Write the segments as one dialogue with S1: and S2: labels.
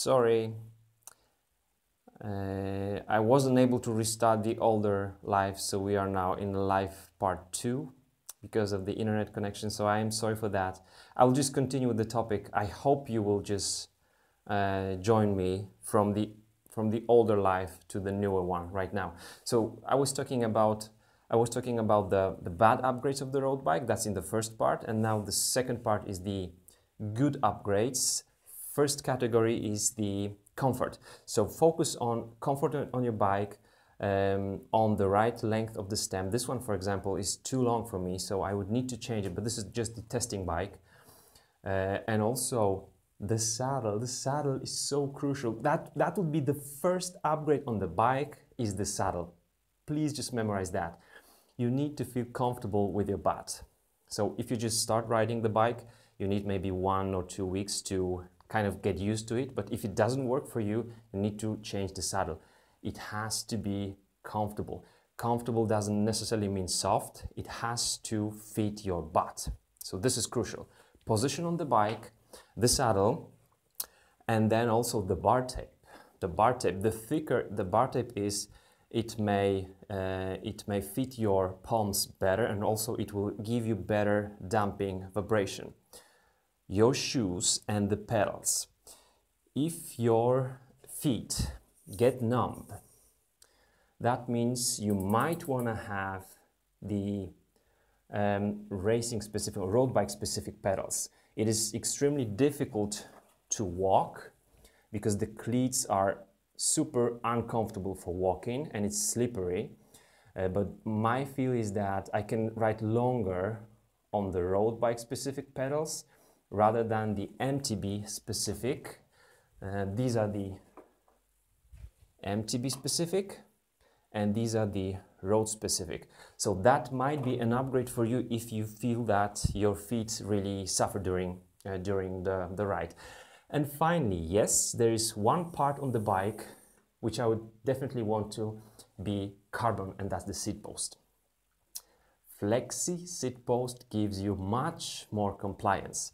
S1: Sorry, I wasn't able to restart the older live, so we are now in live part 2 because of the internet connection, so I am sorry for that. I will just continue with the topic. I hope you will just join me from the older live to the newer one right now. So I was talking about the bad upgrades of the road bike. That's in the first part, and now the second part is the good upgrades. First category is the comfort. So focus on comfort on your bike, on the right length of the stem. This one, for example, is too long for me, so I would need to change it, but this is just the testing bike. And also the saddle. The saddle is so crucial. That would be the first upgrade on the bike, is the saddle. Please just memorize that. You need to feel comfortable with your butt. So if you just start riding the bike, you need maybe 1 or 2 weeks to kind of get used to it. But if it doesn't work for you, you need to change the saddle. It has to be comfortable. Comfortable doesn't necessarily mean soft. It has to fit your butt. So this is crucial. Position on the bike, the saddle, and then also the bar tape. The bar tape, the thicker the bar tape is, it may fit your palms better, and also it will give you better damping vibration. Your shoes and the pedals. If your feet get numb, that means you might want to have the racing specific or road bike specific pedals. It is extremely difficult to walk because the cleats are super uncomfortable for walking and it's slippery. But my feel is that I can ride longer on the road bike specific pedals rather than the MTB specific. These are the MTB specific and these are the road specific. So that might be an upgrade for you if you feel that your feet really suffer during the ride. And finally, yes, there is one part on the bike which I would definitely want to be carbon, and that's the seat post. Flexi seat post gives you much more compliance.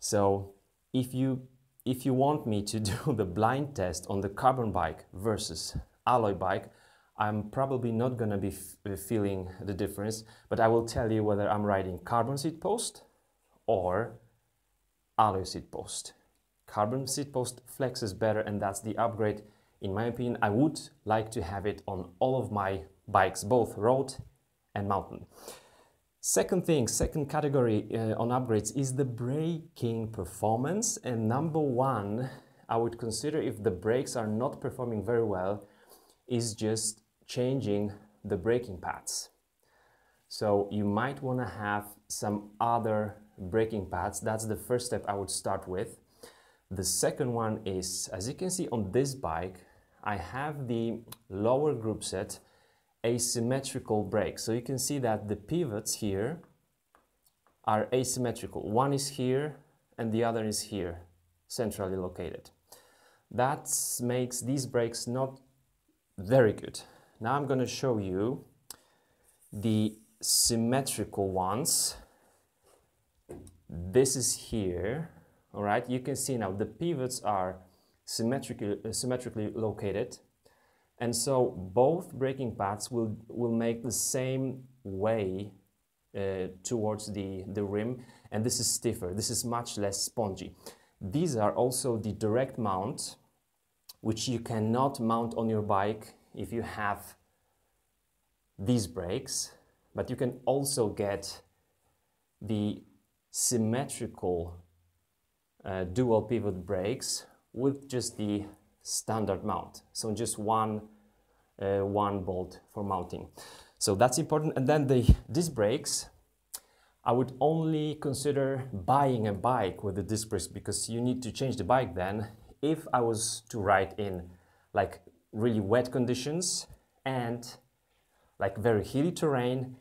S1: So if you want me to do the blind test on the carbon bike versus alloy bike, I'm probably not going to be feeling the difference, but I will tell you whether I'm riding carbon seat post or alloy seat post. Carbon seat post flexes better, and that's the upgrade. In my opinion, I would like to have it on all of my bikes, both road and mountain. Second category on upgrades is the braking performance. And number one, I would consider, if the brakes are not performing very well, is just changing the braking pads. So you might want to have some other braking pads. That's the first step I would start with. The second one is, as you can see on this bike, I have the lower group set asymmetrical brakes. So you can see that the pivots here are asymmetrical. One is here and the other is here, centrally located. That makes these brakes not very good. Now I'm going to show you the symmetrical ones. This is here, all right? You can see now the pivots are symmetrically located, and so both braking pads will make the same way towards the rim, and this is stiffer. This is much less spongy. These are also the direct mount, which you cannot mount on your bike if you have these brakes, but you can also get the symmetrical dual pivot brakes with just the standard mount. So just one bolt for mounting. So that's important. And then the disc brakes, I would only consider buying a bike with the disc brakes, because you need to change the bike then if I was to ride in like really wet conditions and like very hilly terrain,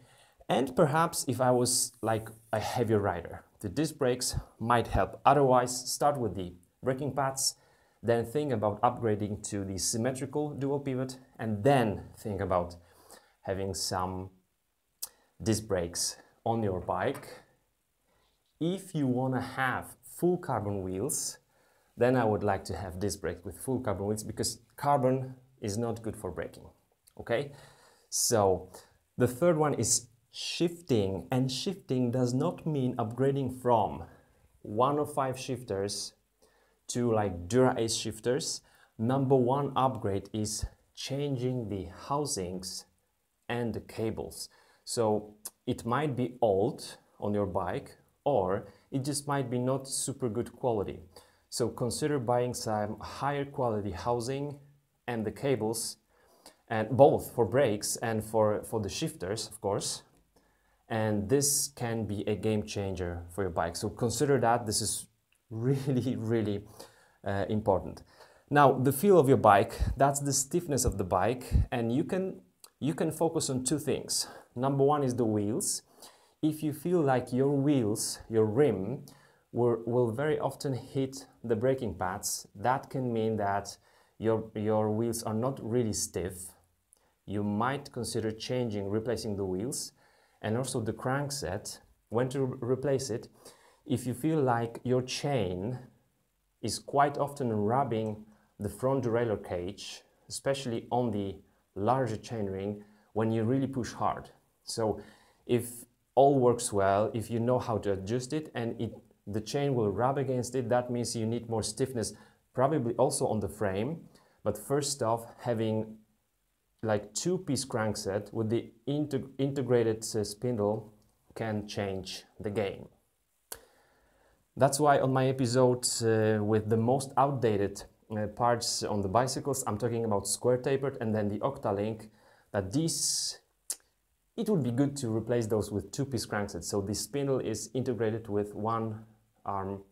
S1: and perhaps if I was like a heavier rider. The disc brakes might help. Otherwise, start with the braking pads, then think about upgrading to the symmetrical dual pivot, and then think about having some disc brakes on your bike. If you want to have full carbon wheels, then I would like to have disc brakes with full carbon wheels, because carbon is not good for braking. Okay, so the third one is shifting, and shifting does not mean upgrading from 105 shifters to like Dura Ace shifters. Number one upgrade is changing the housings and the cables. So it might be old on your bike, or it just might be not super good quality. So consider buying some higher quality housing and the cables, and both for brakes and for the shifters, of course. And this can be a game changer for your bike. So consider that. This is really important. Now, the feel of your bike, that's the stiffness of the bike, and you can focus on two things. Number one is the wheels. If you feel like your wheels, your rim, will very often hit the braking pads, that can mean that your wheels are not really stiff. You might consider replacing the wheels, and also the crankset. When to replace it, if you feel like your chain is quite often rubbing the front derailleur cage, especially on the larger chainring, when you really push hard. So if all works well, if you know how to adjust it and the chain will rub against it, that means you need more stiffness, probably also on the frame. But first off, having like two-piece crankset with the integrated spindle can change the game. That's why on my episode with the most outdated parts on the bicycles, I'm talking about square tapered and then the Octalink, that it would be good to replace those with two-piece cranksets. So the spindle is integrated with one arm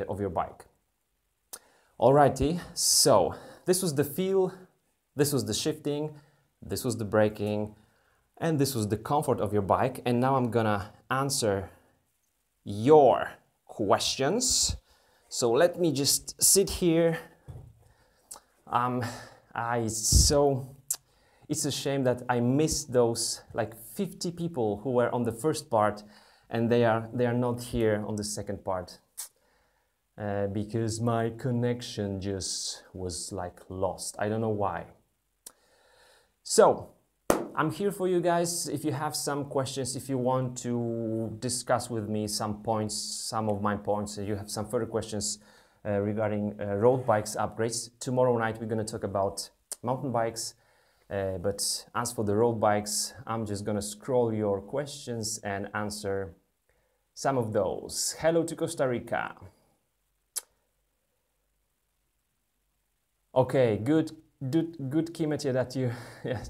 S1: of your bike. Alrighty, so this was the feel, this was the shifting, this was the braking, and this was the comfort of your bike. And now I'm gonna answer your questions. So let me just sit here. It's a shame that I missed those like 50 people who were on the first part, and they are not here on the second part because my connection just was like lost. I don't know why. So I'm here for you guys. If you have some questions, if you want to discuss with me some points, some of my points, and you have some further questions regarding road bikes upgrades, tomorrow night we're going to talk about mountain bikes. But as for the road bikes, I'm just going to scroll your questions and answer some of those. Hello to Costa Rica. Okay, good Kimetia, that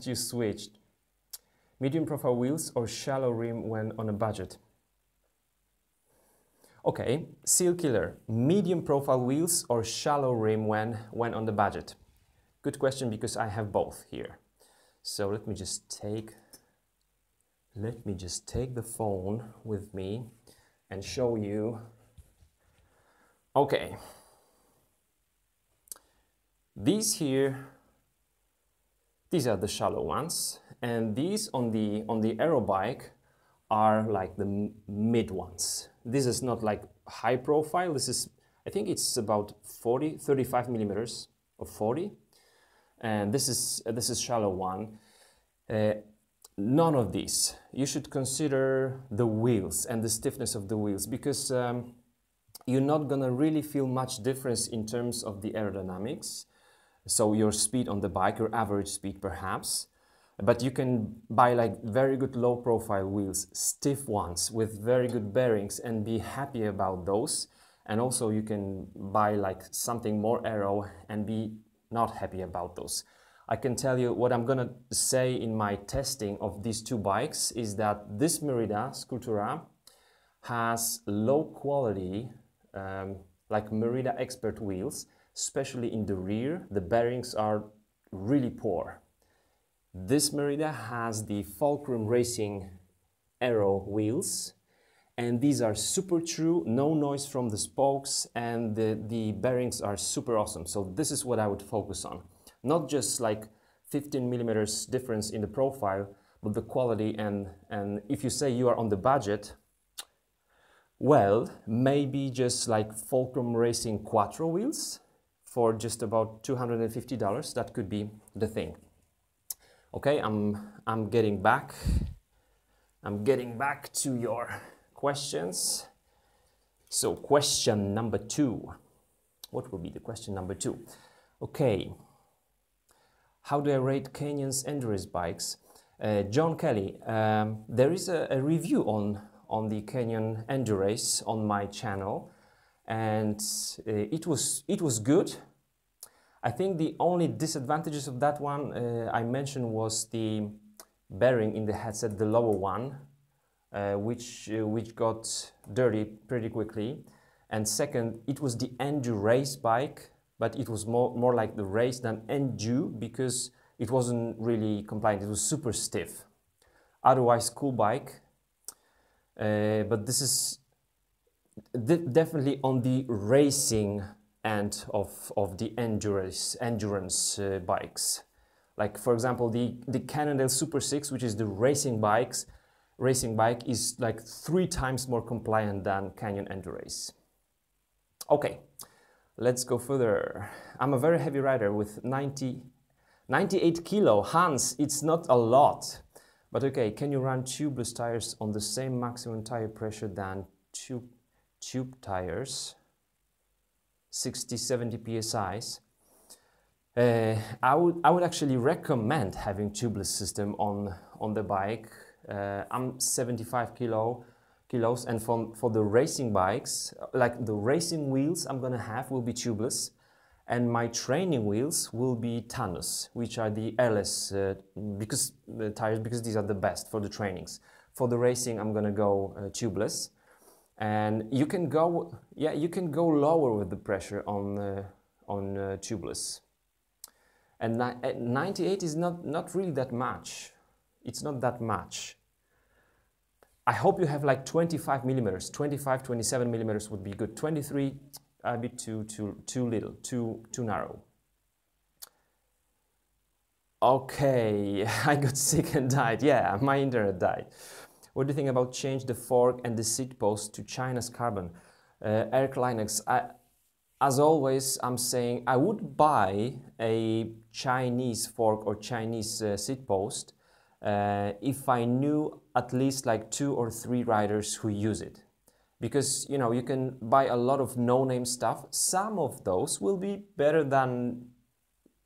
S1: you switched. Medium profile wheels or shallow rim when on a budget? Okay, Seal Killer, medium profile wheels or shallow rim when on the budget? Good question, because I have both here. So let me just take the phone with me and show you. Okay. These are the shallow ones, and these on the aero bike are like the mid ones. This is not like high profile. This is, I think it's about 35 millimeters or 40, and this is shallow one. None of these. You should consider the wheels and the stiffness of the wheels, because you're not gonna really feel much difference in terms of the aerodynamics. So your speed on the bike, your average speed perhaps, but you can buy like very good low profile wheels, stiff ones with very good bearings, and be happy about those. And also you can buy like something more aero and be not happy about those. I can tell you what I'm gonna say in my testing of these two bikes is that this Merida Sculptura has low quality, like Merida Expert wheels, especially in the rear. The bearings are really poor. This Merida has the Fulcrum Racing Aero wheels, and these are super true, no noise from the spokes, and the bearings are super awesome. So this is what I would focus on. Not just like 15 millimeters difference in the profile, but the quality. And if you say you are on the budget, Well, maybe just like Fulcrum Racing Quattro wheels for just about $250. That could be the thing. Okay, I'm getting back. I'm getting back to your questions. So question number 2. What will be the question number 2? Okay. How do I rate Kenyon's endurance bikes? John Kelly, there is a review on the Kenyon Endurace on my channel, and it was good. I think the only disadvantages of that one I mentioned was the bearing in the headset, the lower one, which got dirty pretty quickly. And second, it was the Endurace bike, but it was more like the race than Endu because it wasn't really compliant. It was super stiff. Otherwise, cool bike. But this is definitely on the racing end of the endurance bikes. Like for example, the Cannondale Super 6, which is the racing bike, is like 3 times more compliant than Canyon Endurace. Okay, let's go further. I'm a very heavy rider with 98 kilo. Hans, it's not a lot. But okay, can you run tubeless tires on the same maximum tire pressure than tube tires? 60-70 psi's. I would actually recommend having tubeless system on the bike. I'm 75 kilos, and for the racing bikes, like the racing wheels I'm gonna have will be tubeless, and my training wheels will be Thanos, which are the airless tires, because these are the best for the trainings. For the racing, I'm gonna go tubeless, and you can go lower with the pressure on tubeless. And 98 is not really that much. It's not that much. I hope you have like 25 millimeters. 25, 27 millimeters would be good. 23, a bit too little, too narrow. Okay, I got sick and died. Yeah, my internet died. What do you think about change the fork and the seat post to China's carbon? Eric Linux, as always, I'm saying I would buy a Chinese fork or Chinese seat post if I knew at least like 2 or 3 riders who use it. Because, you know, you can buy a lot of no-name stuff. Some of those will be better than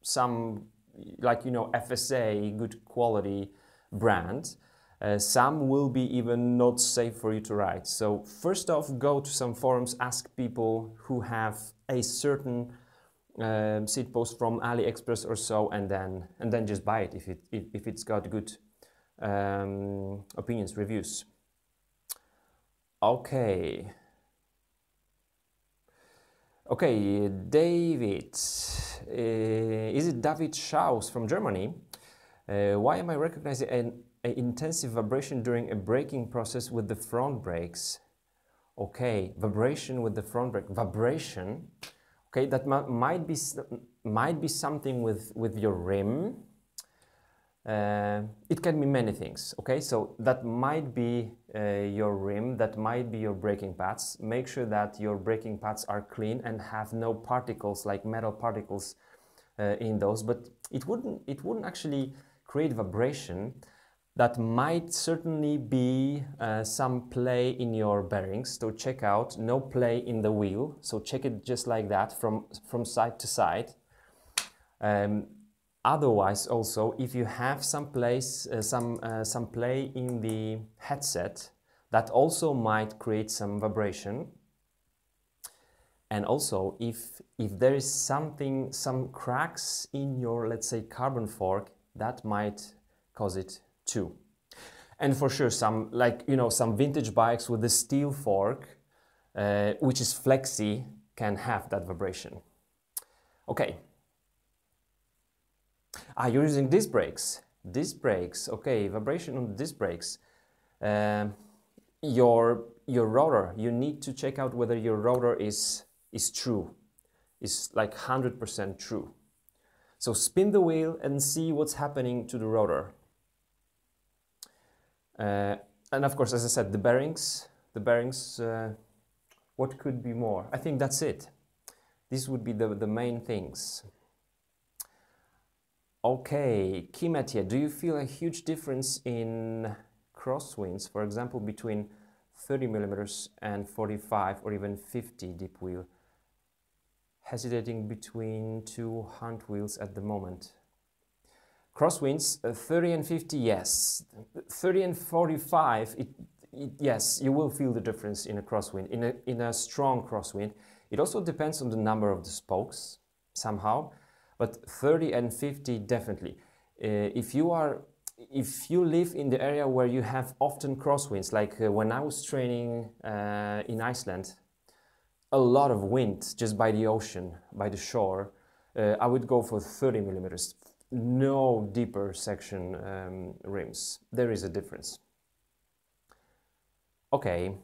S1: some, like, you know, FSA, good quality brand. Some will be even not safe for you to ride. So first off, go to some forums, ask people who have a certain seat post from AliExpress or so, and then just buy it if it's got good opinions, reviews. Okay. Okay, David. Is it David Schaus from Germany? Why am I recognizing an intensive vibration during a braking process with the front brakes? Okay, vibration with the front brake. Vibration. Okay, that might be something with your rim. It can be many things. Okay, so that might be your rim, that might be your braking pads. Make sure that your braking pads are clean and have no particles, like metal particles in those. But it wouldn't actually create vibration. That might certainly be some play in your bearings. So check out, no play in the wheel. So check it just like that from side to side. Otherwise, also, if you have some play in the headset, that also might create some vibration. And also, if there is some cracks in your, let's say, carbon fork, that might cause it too. And for sure, some, like, you know, some vintage bikes with the steel fork, which is flexy, can have that vibration. Okay. You're using disc brakes. Disc brakes, okay, vibration on the disc brakes. Your rotor, you need to check out whether your rotor is true, is like 100% true. So spin the wheel and see what's happening to the rotor. And of course, as I said, the bearings, the bearings. What could be more? I think that's it. These would be the main things. Okay, Kimetia, do you feel a huge difference in crosswinds, for example, between 30 millimeters and 45 or even 50 deep wheel? Hesitating between two hunt wheels at the moment. Crosswinds, 30 and 50, yes. 30 and 45, yes, you will feel the difference in a crosswind, in a strong crosswind. It also depends on the number of the spokes, somehow, but 30 and 50, definitely. If you live in the area where you have often crosswinds, like when I was training in Iceland, a lot of wind just by the ocean, by the shore, I would go for 30 millimeters. No deeper section rims. There is a difference. Okay.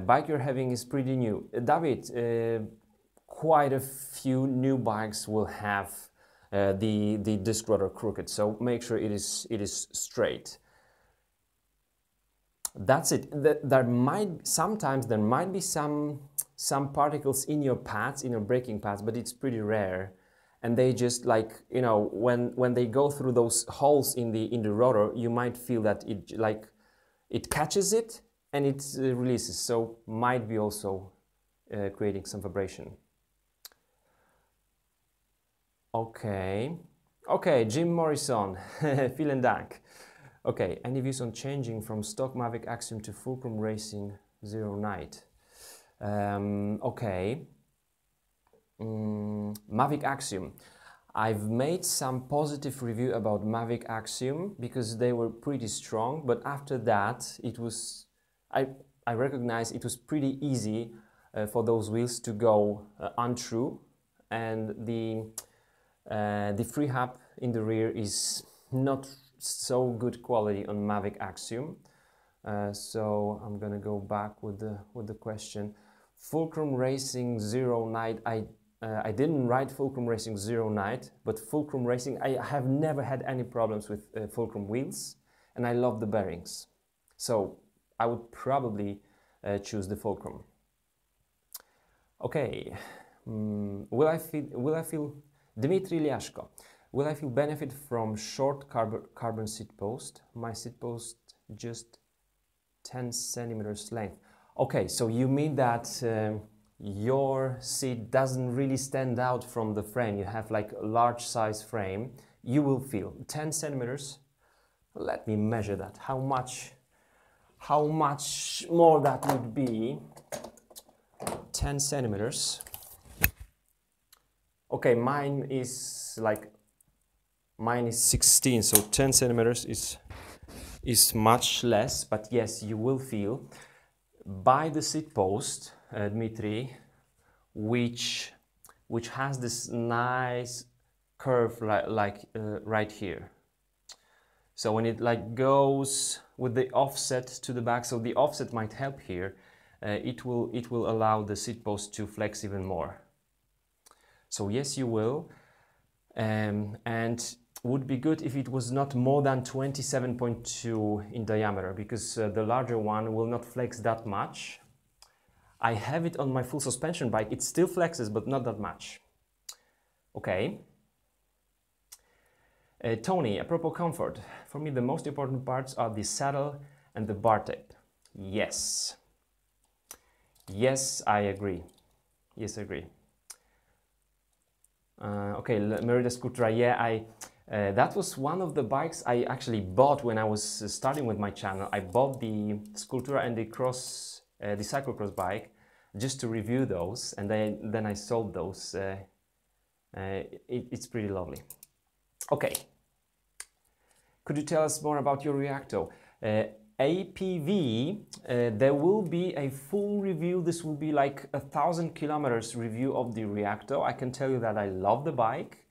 S1: Bike you're having is pretty new. David, quite a few new bikes will have the disc rudder crooked, so make sure it is straight. That's it. Sometimes there might be some particles in your pads, in your braking pads, but it's pretty rare. And they just, like, you know, when they go through those holes in the rotor, you might feel that it catches it and it releases. So might be also creating some vibration. Okay, Jim Morrison, vielen Dank. Okay, any views on changing from stock Mavic Axiom to Fulcrum Racing Zero Night? Okay. Mavic Axiom. I've made some positive review about Mavic Axiom because they were pretty strong, but after that it was, I recognize it was pretty easy for those wheels to go untrue, and the free hub in the rear is not so good quality on Mavic Axiom. So I'm gonna go back with the question. Fulcrum Racing Zero Night, I didn't write Fulcrum Racing Zero Night, but Fulcrum Racing, I have never had any problems with Fulcrum wheels, and I love the bearings. So I would probably choose the Fulcrum. Okay, will I feel, Dmitry Liashko, will I feel benefit from short carbon seat post? My seat post just 10 centimeters length. Okay, so you mean that your seat doesn't really stand out from the frame. You have like a large size frame. You will feel 10 centimeters. Let me measure that. How much more that would be? 10 centimeters. Okay, mine is 16, so 10 centimeters is much less, but yes, you will feel by the seat post, Dmitry, which has this nice curve right here. So when it goes with the offset to the back, so the offset might help here, it will allow the seat post to flex even more. So yes, you will, and would be good if it was not more than 27.2 in diameter, because the larger one will not flex that much. I have it on my full suspension bike. It still flexes, but not that much. Okay. Tony, apropos comfort, for me the most important parts are the saddle and the bar tape. Yes. Yes, I agree. Yes, I agree. Okay, Merida Sculptura, yeah, that was one of the bikes I actually bought when I was starting with my channel. I bought the Sculptura and the cyclocross bike just to review those, and then I sold those. It's pretty lovely. Okay, could you tell us more about your Reacto? APV, there will be a full review. This will be like 1,000 kilometers review of the Reacto. I can tell you that I love the bike.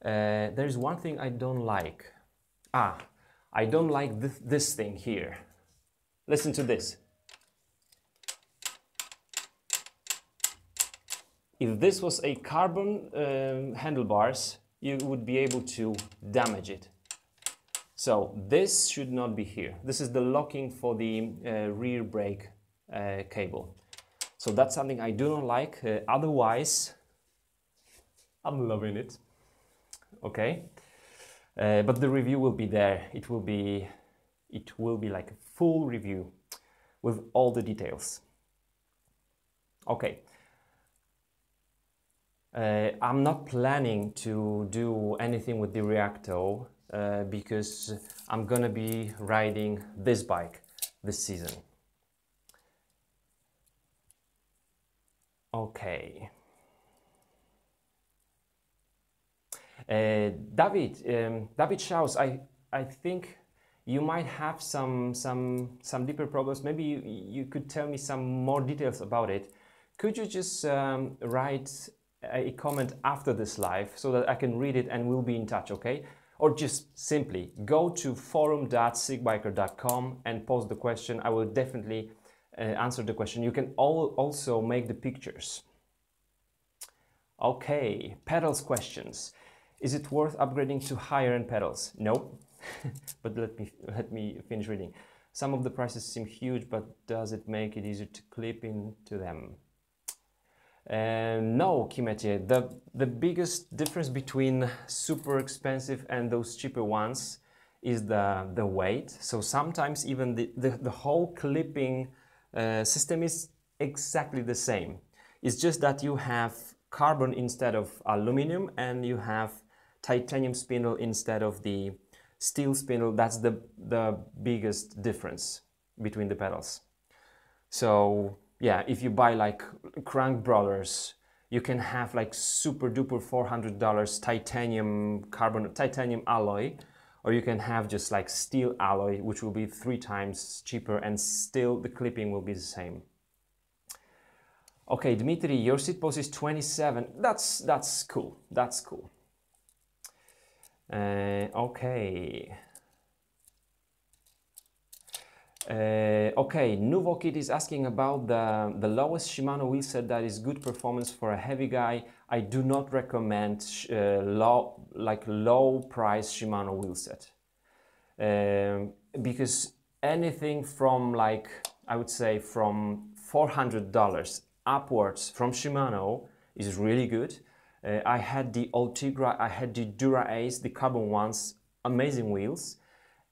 S1: There's one thing I don't like. I don't like this thing here. Listen to this. If this was a carbon handlebars, you would be able to damage it. So this should not be here. This is the locking for the rear brake cable. So that's something I do not like. Otherwise, I'm loving it. Okay, but the review will be there. It will be like a full review with all the details. Okay. I'm not planning to do anything with the Reacto because I'm gonna be riding this bike this season. Okay. David Schaus, I think you might have some deeper problems. Maybe you could tell me some more details about it. Could you just write a comment after this live so that I can read it and we'll be in touch, okay? Or just simply go to forum.sigbiker.com and post the question. I will definitely answer the question. You can also make the pictures. Okay, pedals questions. Is it worth upgrading to higher end pedals? No, but let me finish reading. Some of the prices seem huge, but does it make it easier to clip into them? No, Kimetje. The biggest difference between super expensive and those cheaper ones is the weight. So sometimes even the whole clipping system is exactly the same. It's just that you have carbon instead of aluminum and you have titanium spindle instead of the steel spindle. That's the biggest difference between the pedals. So yeah, if you buy like Crank Brothers, you can have like super duper $400 titanium alloy, or you can have just like steel alloy, which will be 3 times cheaper, and still the clipping will be the same. Okay, Dmitry, your seat post is 27. That's cool. That's cool. Okay. Okay, Nuvokit is asking about the lowest Shimano wheel set that is good performance for a heavy guy. I do not recommend low price Shimano wheel set because anything from like, I would say from $400 upwards from Shimano is really good. I had the Ultegra, I had the Dura Ace, the carbon ones, amazing wheels.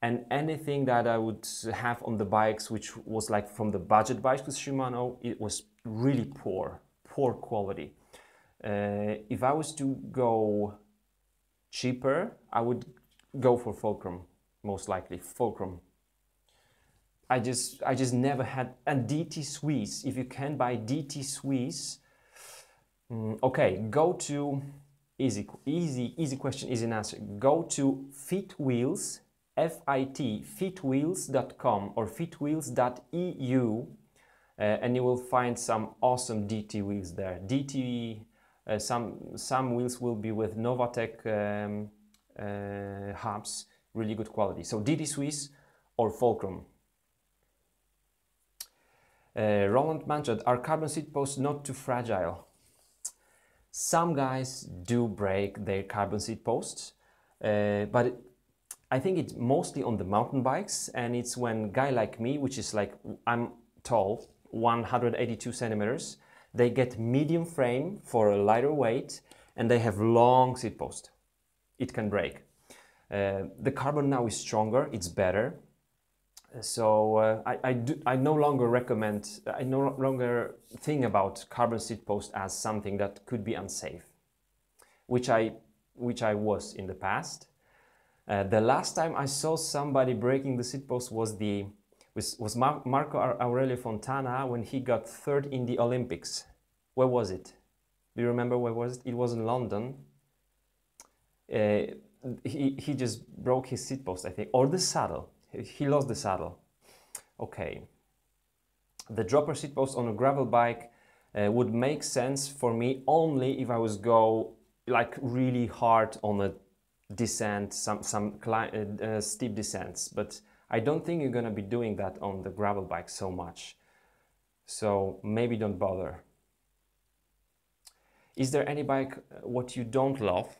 S1: And anything that I would have on the bikes, which was like from the budget bikes with Shimano, it was really poor quality. If I was to go cheaper, I would go for Fulcrum, most likely, Fulcrum. I just never had, and DT Swiss, if you can buy DT Swiss, okay, go to, easy question, easy answer. Go to Fit Wheels, fitwheels.com or fitwheels.eu, and you will find some awesome DT wheels there. DT, some wheels will be with Novatec hubs, really good quality. So DT Swiss or Fulcrum. Roland Manchad, are carbon seat posts not too fragile? Some guys do break their carbon seat posts, but I think it's mostly on the mountain bikes, and it's when guy like me, which is like, I'm tall, 182 centimeters, they get medium frame for a lighter weight, and they have long seat post. It can break. The carbon now is stronger, it's better. So I no longer recommend, I no longer think about carbon seat post as something that could be unsafe, which I was in the past. The last time I saw somebody breaking the seat post was Marco Aurelio Fontana when he got 3rd in the Olympics. Where was it? Do you remember where was it? It was in London. He just broke his seat post, I think, or the saddle. He lost the saddle. Okay. The dropper seat post on a gravel bike would make sense for me only if I was go like really hard on a descent, some steep descents, but I don't think you're gonna be doing that on the gravel bike so much. So maybe don't bother. Is there any bike what you don't love?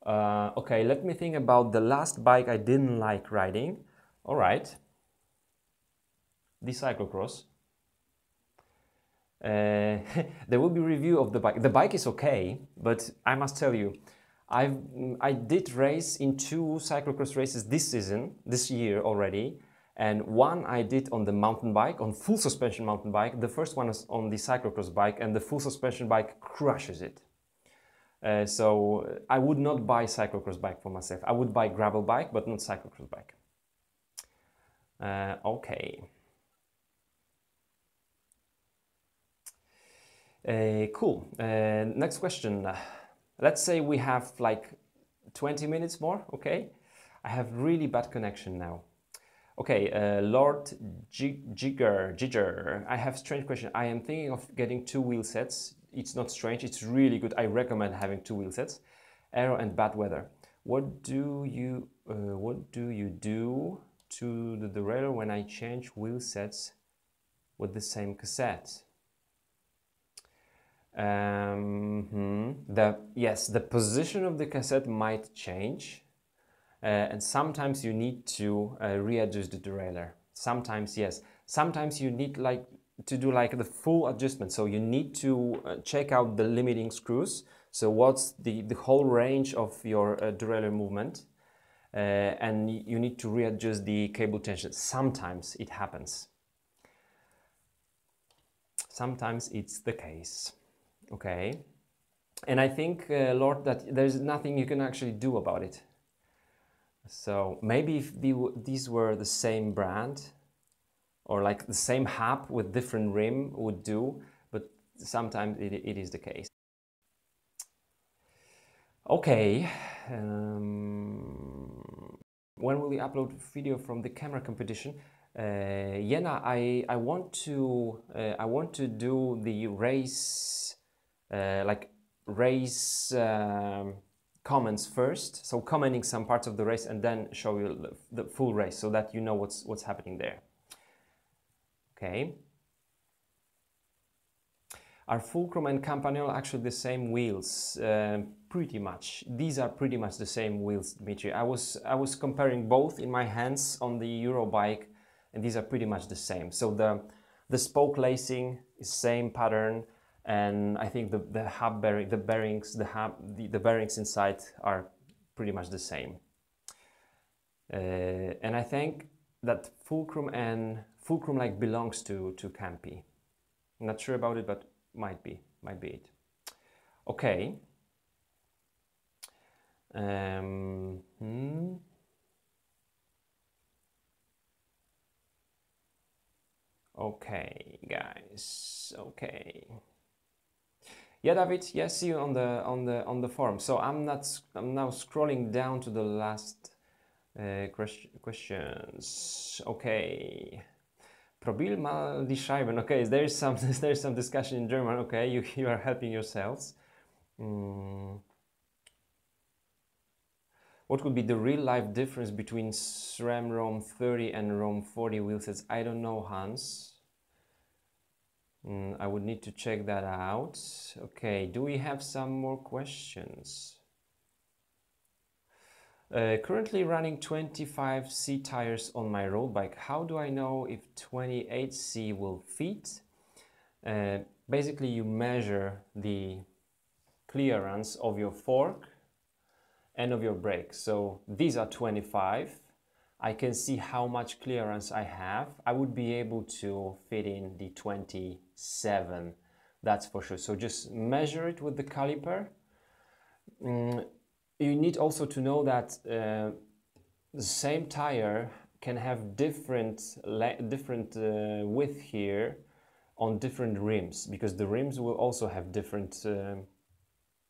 S1: Okay, let me think about the last bike I didn't like riding. All right, the cyclocross. There will be review of the bike. The bike is okay, but I must tell you, I did race in 2 cyclocross races this year already, and one I did on the mountain bike, on full suspension mountain bike. The first one is on the cyclocross bike, and the full suspension bike crushes it. So I would not buy cyclocross bike for myself. I would buy gravel bike, but not cyclocross bike. Okay. Cool. Next question. Let's say we have like 20 minutes more, okay? I have really bad connection now. Okay, Lord Jigger, I have strange question. I am thinking of getting 2 wheel sets. It's not strange, it's really good. I recommend having 2 wheel sets. Aero and bad weather. What do you do to the derailleur when I change wheel sets with the same cassette? Yes, the position of the cassette might change, and sometimes you need to readjust the derailleur. Sometimes, yes. Sometimes you need like to do like the full adjustment. So you need to check out the limiting screws. So what's the whole range of your derailleur movement, and you need to readjust the cable tension. Sometimes it happens. Sometimes it's the case. Okay, and I think, Lord, that there's nothing you can actually do about it. So maybe if these were the same brand, or like the same hub with different rim would do, but sometimes it is the case. Okay, when will we upload video from the camera competition? Jena, I want to do the race, race comments first. So commenting some parts of the race and then show you the full race, so that you know what's happening there. Okay. Are Fulcrum and Campanella actually the same wheels? Pretty much. These are pretty much the same wheels, Dmitry. I was comparing both in my hands on the Eurobike, and these are pretty much the same. So the spoke lacing is same pattern, and I think the hub bearing, the bearings, the bearings inside are pretty much the same. And I think that Fulcrum like belongs to Campy. I'm not sure about it, but might be it. Okay. Okay, guys. Okay. Yeah, David. Yeah, see you on the forum. So I'm now scrolling down to the last questions. Okay. Probier mal die Scheiben. Okay, there's some discussion in German. Okay, you are helping yourselves. What would be the real life difference between SRAM ROM 30 and ROM 40 wheelsets? I don't know, Hans. I would need to check that out. Okay, do we have some more questions? Currently running 25C tires on my road bike. How do I know if 28C will fit? Basically, you measure the clearance of your fork and of your brake. So these are 25. I can see how much clearance I have. I would be able to fit in the 27, that's for sure. So just measure it with the caliper. You need also to know that the same tire can have different width here on different rims, because the rims will also have different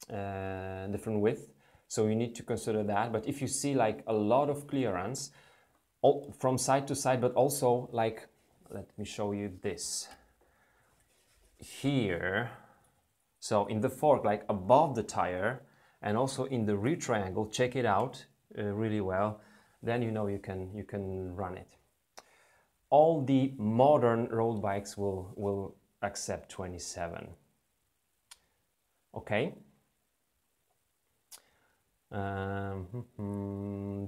S1: width. So you need to consider that. But if you see like a lot of clearance from side to side, but also like, let me show you this here. So in the fork, like above the tire, and also in the rear triangle, check it out really well. Then you know you can run it. All the modern road bikes will accept 27. Okay.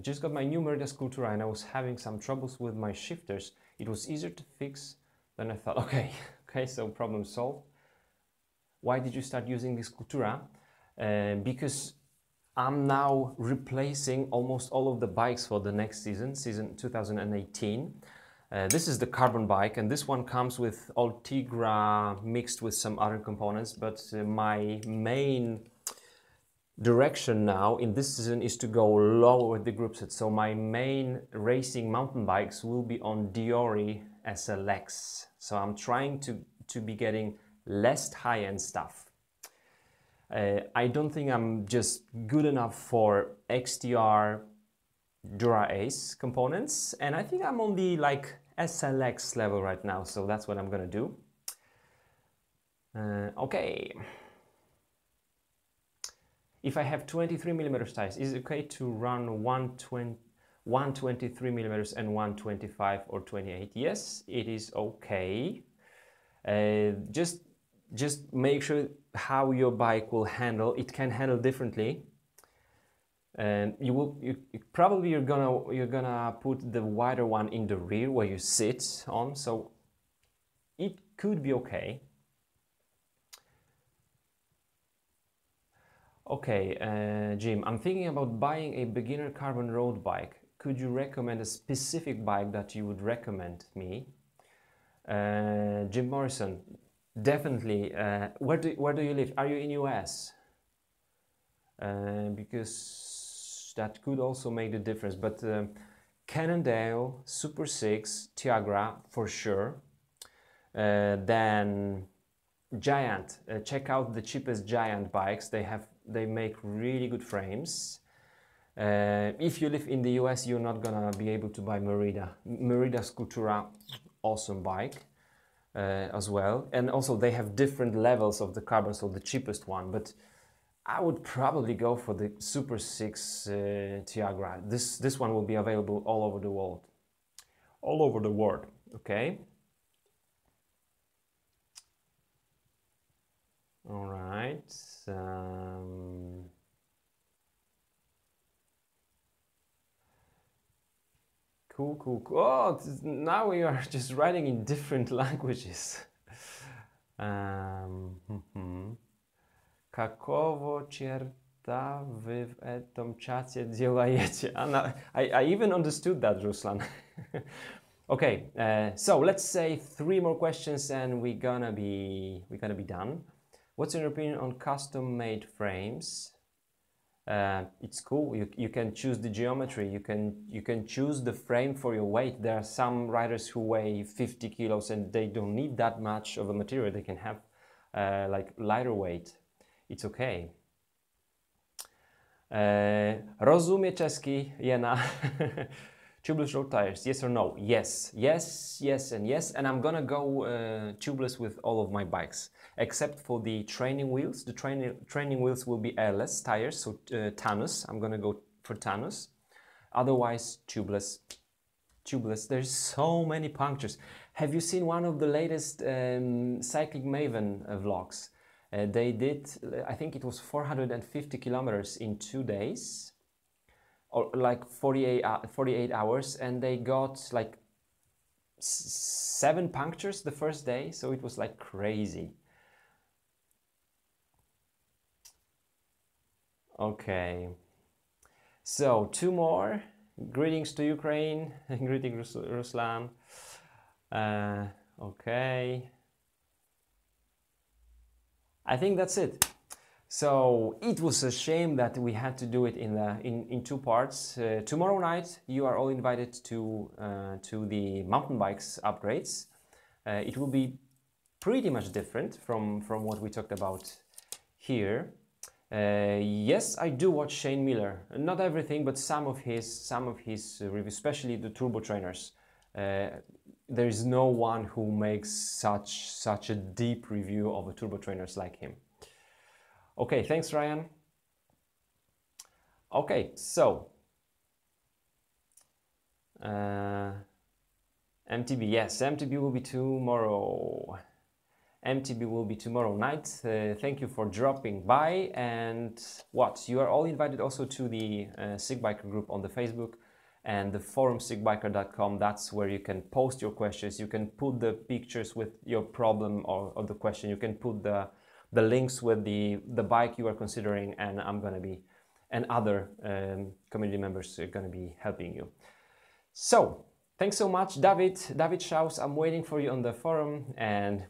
S1: Just got my new Merida Sculptura and I was having some troubles with my shifters. It was easier to fix than I thought. Okay, okay, so problem solved. Why did you start using this Sculptura? Because I'm now replacing almost all of the bikes for the next season 2018. This is the carbon bike, and this one comes with Ultegra mixed with some other components, but my main direction now in this season is to go lower with the group set. So my main racing mountain bikes will be on Diori SLX. So I'm trying to be getting less high-end stuff. I don't think I'm just good enough for XTR Dura Ace components, and I think I'm on the like SLX level right now, so that's what I'm gonna do. Okay. If I have 23mm tires, is it okay to run 123mm and 125 or 28? Yes, it is okay. Just make sure how your bike will handle. It can handle differently, and you're gonna put the wider one in the rear where you sit on, so it could be okay. Okay, Jim, I'm thinking about buying a beginner carbon road bike. Could you recommend a specific bike that you would recommend me? Jim Morrison, definitely. Where do you live? Are you in US? Because that could also make the difference. But Cannondale, Super 6, Tiagra for sure. Then Giant. Check out the cheapest Giant bikes. They make really good frames. If you live in the US, you're not gonna be able to buy Merida Sculptura, awesome bike as well. And also they have different levels of the carbon, so the cheapest one. But I would probably go for the Super 6 Tiagra. This one will be available all over the world. All over the world, okay? All right. Cool. Oh, now we are just writing in different languages. Kakowo czerta wy w etom czacie działajecie? I even understood that, Ruslan. Okay, so let's say 3 more questions and we're gonna be done. What's your opinion on custom-made frames? It's cool. You can choose the geometry. You can choose the frame for your weight. There are some riders who weigh 50 kilos and they don't need that much of a material. They can have like lighter weight. It's okay. Rozumie czeski, Jena. Tubeless road tires, yes or no? Yes, and yes. And I'm gonna go tubeless with all of my bikes, except for the training wheels. The training wheels will be airless tires, so Tannus. I'm gonna go for Tannus. Otherwise, tubeless. There's so many punctures. Have you seen one of the latest Cycling Maven vlogs? They did, I think it was 450 kilometers in 2 days. Or like 48 hours, and they got like 7 punctures the first day, so it was like crazy. Okay, so 2 more. Greetings to Ukraine. Greetings, Ruslan. Okay, I think that's it. So it was a shame that we had to do it in 2 parts. Tomorrow night you are all invited to the mountain bikes upgrades. It will be pretty much different from what we talked about here. Yes, I do watch Shane Miller. Not everything, but some of his reviews, especially the turbo trainers. There is no one who makes such a deep review of the turbo trainers like him. Okay, thanks, Ryan. Okay, so MTB, yes, MTB will be tomorrow. MTB will be tomorrow night. Thank you for dropping by. And what? You are all invited also to the Sick Biker group on the Facebook and the forum sickbiker.com. That's where you can post your questions. You can put the pictures with your problem or the question. You can put the links with the bike you are considering, and I'm going to be, and other community members are going to be helping you. So, thanks so much, David Schaus. I'm waiting for you on the forum, and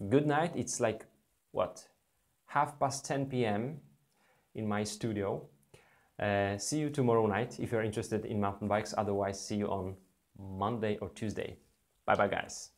S1: good night. It's like, what, 10:30 p.m. in my studio. See you tomorrow night if you're interested in mountain bikes. Otherwise, see you on Monday or Tuesday. Bye-bye, guys.